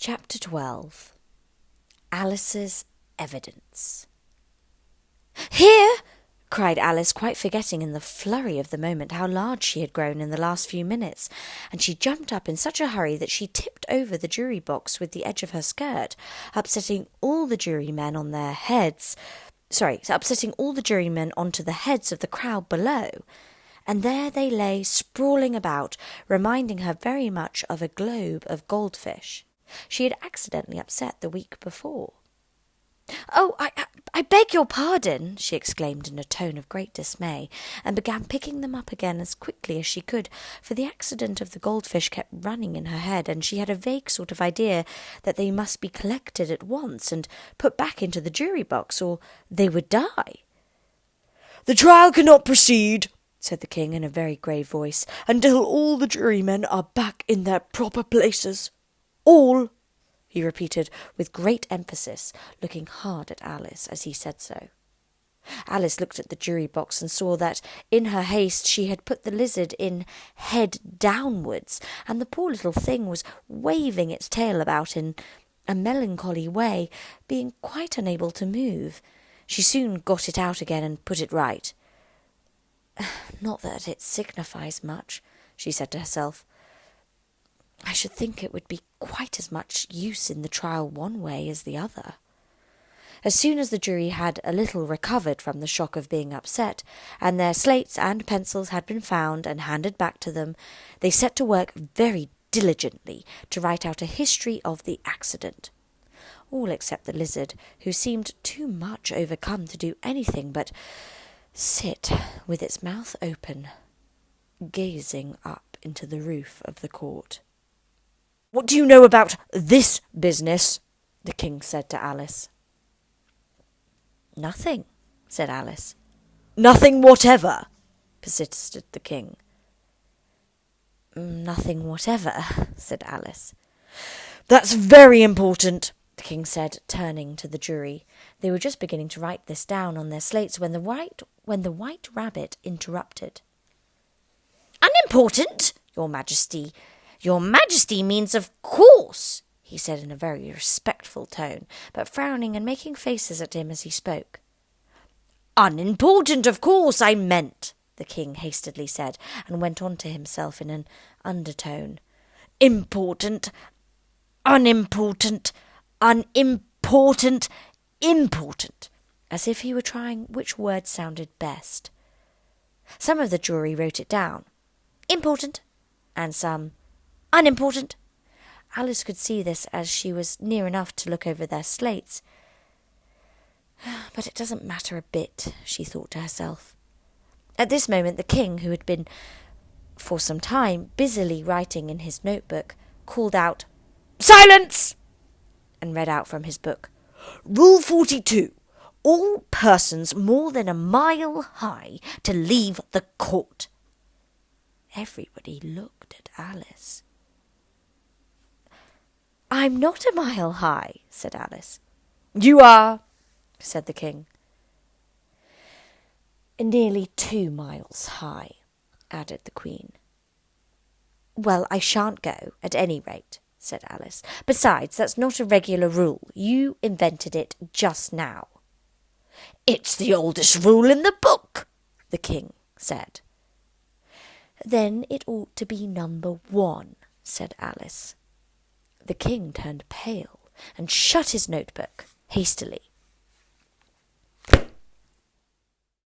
Chapter 12. Alice's Evidence. "Here!" cried Alice, quite forgetting in the flurry of the moment how large she had grown in the last few minutes, and she jumped up in such a hurry that she tipped over the jury box with the edge of her skirt, upsetting all the jurymen onto the heads of the crowd below. And there they lay sprawling about, reminding her very much of a globe of goldfish she had accidentally upset the week before. "Oh, I beg your pardon," she exclaimed in a tone of great dismay, and began picking them up again as quickly as she could, for the accident of the goldfish kept running in her head, and she had a vague sort of idea that they must be collected at once and put back into the jury box, or they would die. "The trial cannot proceed," said the king in a very grave voice, "until all the jurymen are back in their proper places. All," he repeated with great emphasis, looking hard at Alice as he said so. Alice looked at the jury box and saw that, in her haste, she had put the lizard in head downwards, and the poor little thing was waving its tail about in a melancholy way, being quite unable to move. She soon got it out again and put it right. "Not that it signifies much," she said to herself. "I should think it would be quite as much use in the trial one way as the other." As soon as the jury had a little recovered from the shock of being upset, and their slates and pencils had been found and handed back to them, they set to work very diligently to write out a history of the accident. All except the lizard, who seemed too much overcome to do anything but sit with its mouth open, gazing up into the roof of the court. "What do you know about this business?" the king said to Alice. "Nothing," said Alice. "Nothing whatever?" persisted the king. "Nothing whatever," said Alice. "That's very important," the king said, turning to the jury. They were just beginning to write this down on their slates when the white rabbit interrupted. "Unimportant, your majesty. Your majesty means of course," he said in a very respectful tone, but frowning and making faces at him as he spoke. "Unimportant, of course, I meant," the king hastily said, and went on to himself in an undertone. "Important, unimportant, unimportant, important," as if he were trying which word sounded best. Some of the jury wrote it down, "Important," and some, "Unimportant." Alice could see this as she was near enough to look over their slates. "But it doesn't matter a bit," she thought to herself. At this moment the king, who had been for some time busily writing in his notebook, called out, "Silence!" and read out from his book, "Rule 42. All persons more than a mile high to leave the court." Everybody looked at Alice. "I'm not a mile high," said Alice. "You are," said the king. "Nearly 2 miles high," added the queen. "Well, I shan't go, at any rate," said Alice. "Besides, that's not a regular rule. You invented it just now." "It's the oldest rule in the book," the king said. "Then it ought to be number 1, said Alice. The king turned pale and shut his notebook hastily.